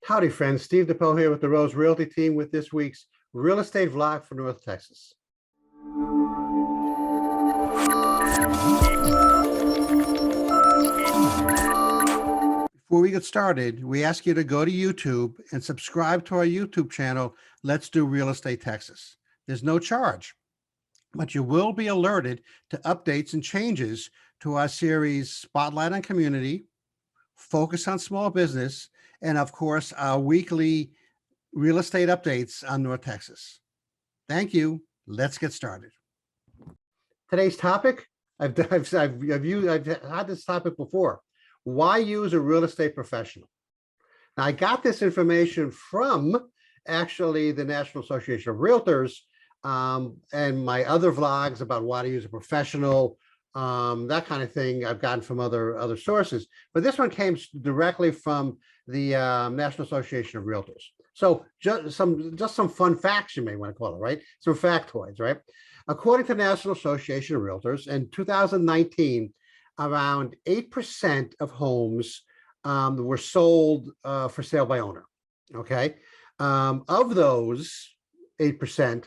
Howdy, friends. Steve DePaul here with the Rose Realty team with this week's real estate vlog for North Texas. Before we get started, we ask you to go to YouTube and subscribe to our YouTube channel, Let's Do Real Estate Texas. There's no charge, but you will be alerted to updates and changes to our series Spotlight on Community, Focus on Small Business, and of course, our weekly real estate updates on North Texas. Thank you. Let's get started. Today's topic, I've had this topic before. Why use a real estate professional? Now, I got this information from actually the National Association of Realtors and my other vlogs about why to use a professional, that kind of thing I've gotten from other sources. But this one came directly from the National Association of Realtors. So just some fun facts, you may want to call it, right? Some factoids, right? According to the National Association of Realtors, in 2019, around 8% of homes were sold for sale by owner, okay? Of those 8%,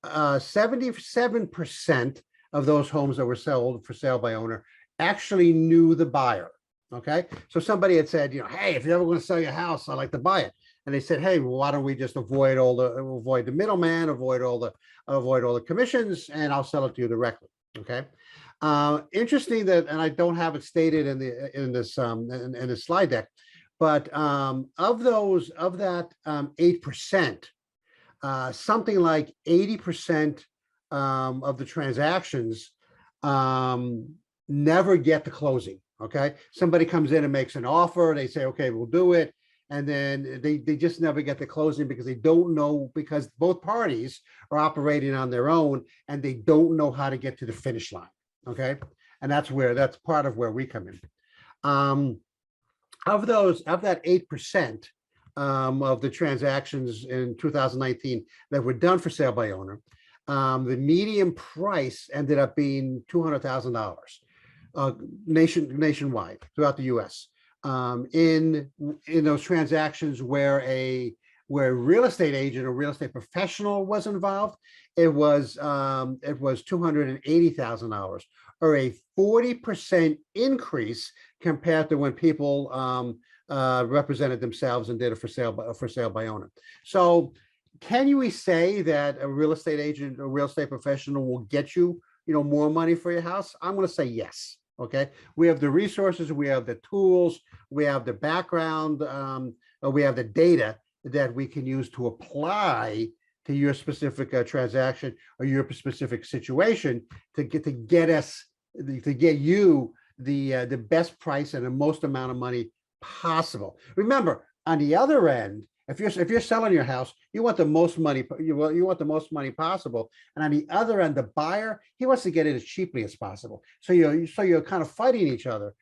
77% of those homes that were sold for sale by owner actually knew the buyer, okay? So somebody had said, hey, if you're ever going to sell your house, I'd like to buy it. And they said, hey, well, why don't we just avoid the middleman, avoid all the commissions, and I'll sell it to you directly, okay? Interesting that, and I don't have it stated in this slide deck, but of that 8%, something like 80% of the transactions never get to closing. Okay, somebody comes in and makes an offer. They say, okay, we'll do it. And then they just never get to closing because they don't know, because both parties are operating on their own and they don't know how to get to the finish line. Okay, and that's part of where we come in. Of that 8% of the transactions in 2019 that were done for sale by owner, the median price ended up being $200,000 nationwide throughout the U.S. In those transactions where a real estate agent or real estate professional was involved, it was $280,000, or a 40% increase compared to when people represented themselves and did it for sale by owner. So can we say that a real estate agent or real estate professional will get you, more money for your house? I'm going to say yes. Okay, we have the resources, we have the tools, we have the background, we have the data that we can use to apply to your specific transaction or your specific situation to get you the best price and the most amount of money possible. Remember, on the other end, if you're selling your house, you want the most money. You want the most money possible, and on the other end, the buyer, he wants to get it as cheaply as possible. So you're kind of fighting each other.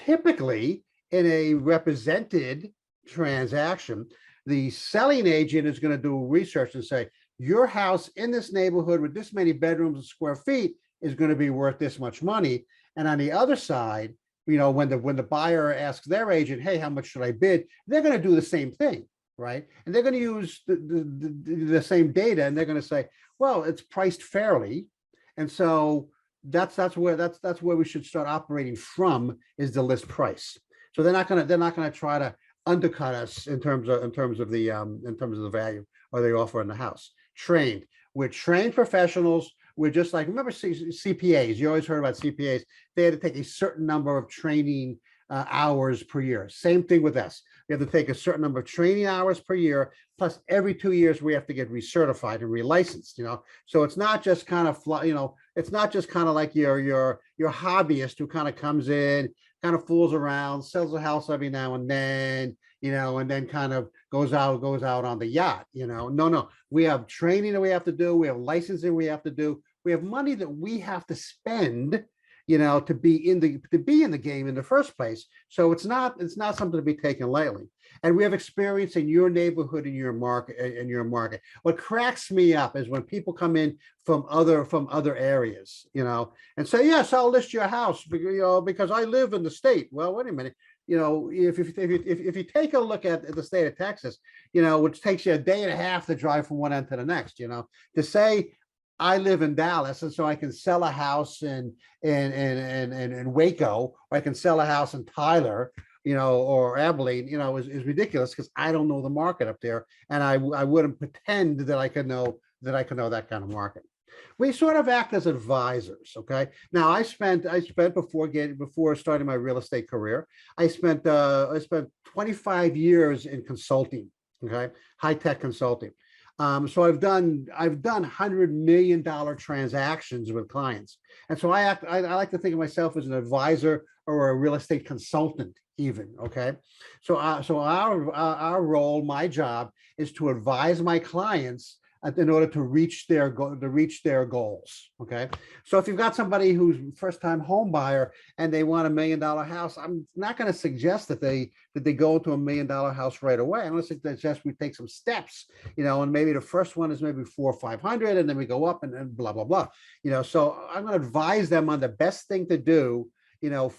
Typically, in a represented transaction, the selling agent is going to do research and say, your house in this neighborhood with this many bedrooms and square feet is going to be worth this much money. And on the other side, when the buyer asks their agent, hey, how much should I bid? They're going to do the same thing, right? And they're going to use the same data, and they're going to say, well, it's priced fairly. And so that's where we should start operating from, is the list price. So they're not going to try to undercut us in terms of the value or the offer in the house. We're trained professionals. We're just like, remember CPAs, you always heard about CPAs. They had to take a certain number of training hours per year. Same thing with us. We have to take a certain number of training hours per year, plus every 2 years we have to get recertified and relicensed, So it's not just kind of, it's not just kind of like your hobbyist who kind of comes in, kind of fools around, sells a house every now and then, and then kind of goes out on the yacht, No, we have training that we have to do. We have licensing we have to do. We have money that we have to spend, to be in the game in the first place. So it's not something to be taken lightly. And we have experience in your neighborhood, in your market. What cracks me up is when people come in from other areas, and say, yes, I'll list your house, because I live in the state. Well, wait a minute. if you take a look at the state of Texas, which takes you a day and a half to drive from one end to the next, to say I live in Dallas and so I can sell a house in Waco, or I can sell a house in Tyler, or Abilene, is ridiculous because I don't know the market up there, and I wouldn't pretend that I could know that kind of market. We sort of act as advisors. Okay. Now I spent before starting my real estate career, I spent 25 years in consulting. Okay. High tech consulting. So I've done $100 million transactions with clients. And so I like to think of myself as an advisor or a real estate consultant even. Okay. So our role, my job is to advise my clients in order to reach their goals. Okay. So if you've got somebody who's first time home buyer and they want $1 million house, I'm not going to suggest that they go to $1 million house right away. I'm going to suggest we take some steps, and maybe the first one is maybe 400 or 500, and then we go up and blah, blah, blah. So I'm going to advise them on the best thing to do,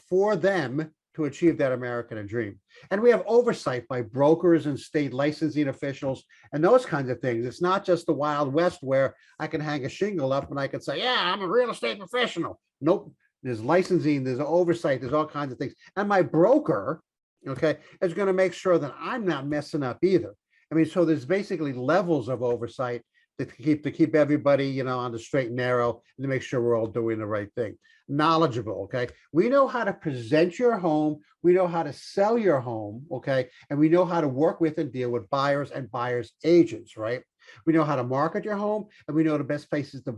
for them to achieve that American dream. And we have oversight by brokers and state licensing officials and those kinds of things. It's not just the Wild West where I can hang a shingle up and I can say, yeah, I'm a real estate professional. Nope. There's licensing, there's oversight, there's all kinds of things. And my broker, okay, is going to make sure that I'm not messing up either. I mean, so there's basically levels of oversight to keep everybody, on the straight and narrow, and to make sure we're all doing the right thing. Knowledgeable. Okay. We know how to present your home. We know how to sell your home. Okay. And we know how to work with and deal with buyers and buyers agents, right? We know how to market your home, and we know the best places the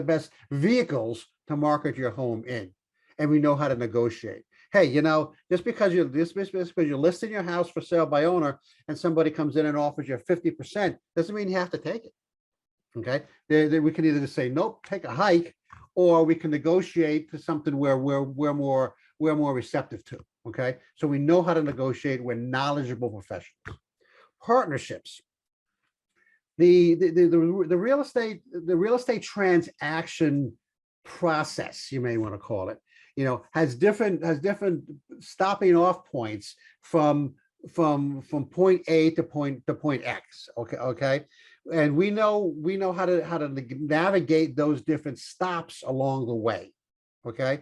best vehicles to market your home in. And we know how to negotiate. Hey, just because you're listing your house for sale by owner and somebody comes in and offers you 50%, doesn't mean you have to take it. Okay. We can either just say, nope, take a hike, or we can negotiate to something where we're more receptive to. Okay. So we know how to negotiate. We're knowledgeable professionals. Partnerships. The real estate transaction process, you may want to call it, has different stopping off points from point A to point X. Okay. And we know how to navigate those different stops along the way. Okay.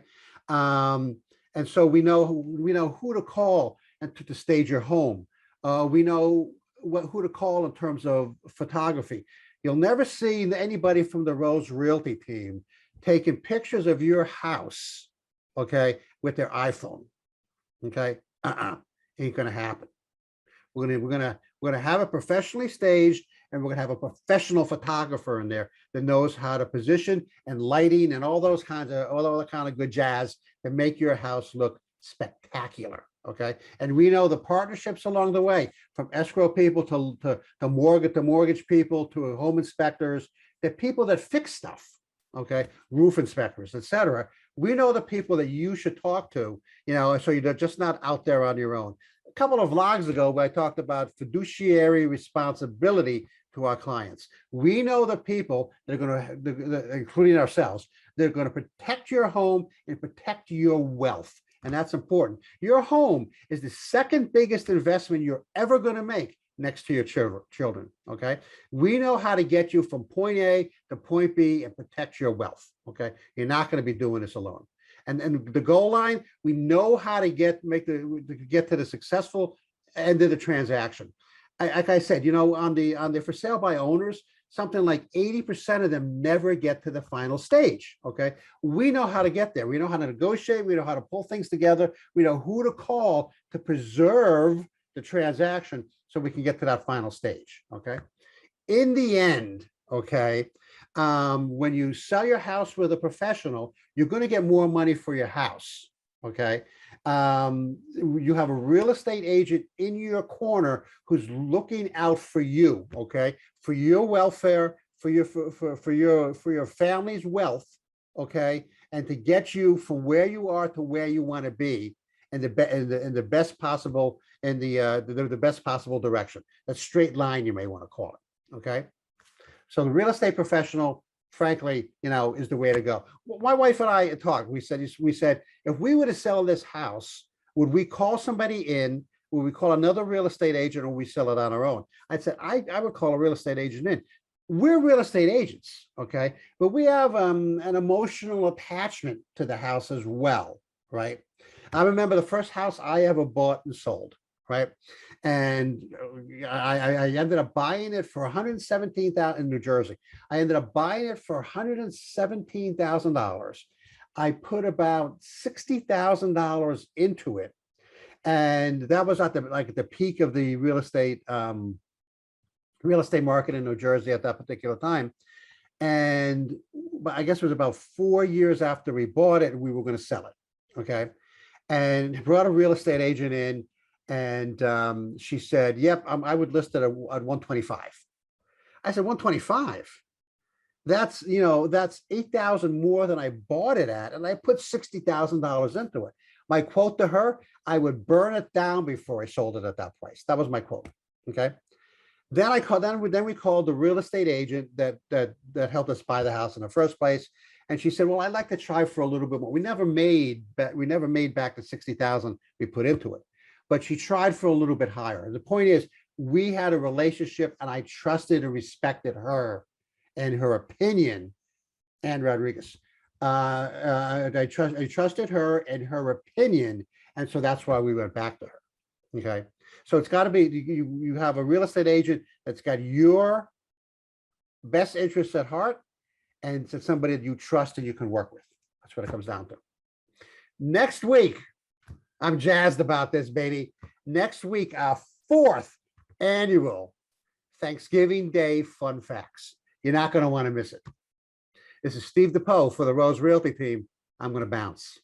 And so we know who to call and to stage your home. We know who to call in terms of photography. You'll never see anybody from the Rose Realty team taking pictures of your house, okay, with their iPhone. Okay. Ain't gonna happen. We're gonna have it professionally staged, and we're gonna have a professional photographer in there that knows how to position and lighting and all the kind of good jazz that make your house look spectacular. Okay. And we know the partnerships along the way, from escrow people to mortgage people to home inspectors, the people that fix stuff. Okay. Roof inspectors, etc. We know the people that you should talk to, so you're just not out there on your own. A couple of vlogs ago, I talked about fiduciary responsibility to our clients. We know the people that are going to, including ourselves, they're going to protect your home and protect your wealth. And that's important. Your home is the second biggest investment you're ever going to make next to your children. Okay. We know how to get you from point A to point B and protect your wealth. Okay. You're not going to be doing this alone. And the goal line, we know how to get to the successful end of the transaction. Like I said, on the for sale by owners, something like 80% of them never get to the final stage. Okay. We know how to get there. We know how to negotiate. We know how to pull things together. We know who to call to preserve the transaction so we can get to that final stage. Okay. In the end, okay, when you sell your house with a professional, you're going to get more money for your house. Okay. You have a real estate agent in your corner who's looking out for you. Okay. For your welfare, for your family's wealth. Okay. And to get you from where you are to where you want to be in the best possible, the best possible direction. That straight line, you may want to call it. Okay. So the real estate professional, frankly, is the way to go. My wife and I talked. We said, if we were to sell this house Would we call somebody in? Would we call another real estate agent, or we sell it on our own? I said, I would call a real estate agent in. We're real estate agents, okay? But we have an emotional attachment to the house as well, right? I remember the first house I ever bought and sold, right? And I ended up buying it for 117,000 in New Jersey. I ended up buying it for $117,000. I put about $60,000 into it, and that was at the peak of the real estate market in New Jersey at that particular time. And I guess it was about 4 years after we bought it, we were going to sell it. Okay. And brought a real estate agent in, and she said, yep, I would list it at 125. I said, 125? That's, that's 8,000 more than I bought it at. And I put $60,000 into it. My quote to her, I would burn it down before I sold it at that price. That was my quote. Okay. Then we called the real estate agent that helped us buy the house in the first place. And she said, well, I'd like to try for a little bit more. We never made back the 60,000 we put into it, but she tried for a little bit higher. The point is, we had a relationship, and I trusted and respected her and her opinion, and Rodriguez. I trusted her and her opinion. And so that's why we went back to her. Okay. So it's got to be, you have a real estate agent that's got your best interests at heart, and it's somebody that you trust and you can work with. That's what it comes down to. Next week, I'm jazzed about this, baby. Next week, our 4th annual Thanksgiving Day Fun Facts. You're not going to want to miss it. This is Steve DePoe for the Rose Realty team. I'm going to bounce.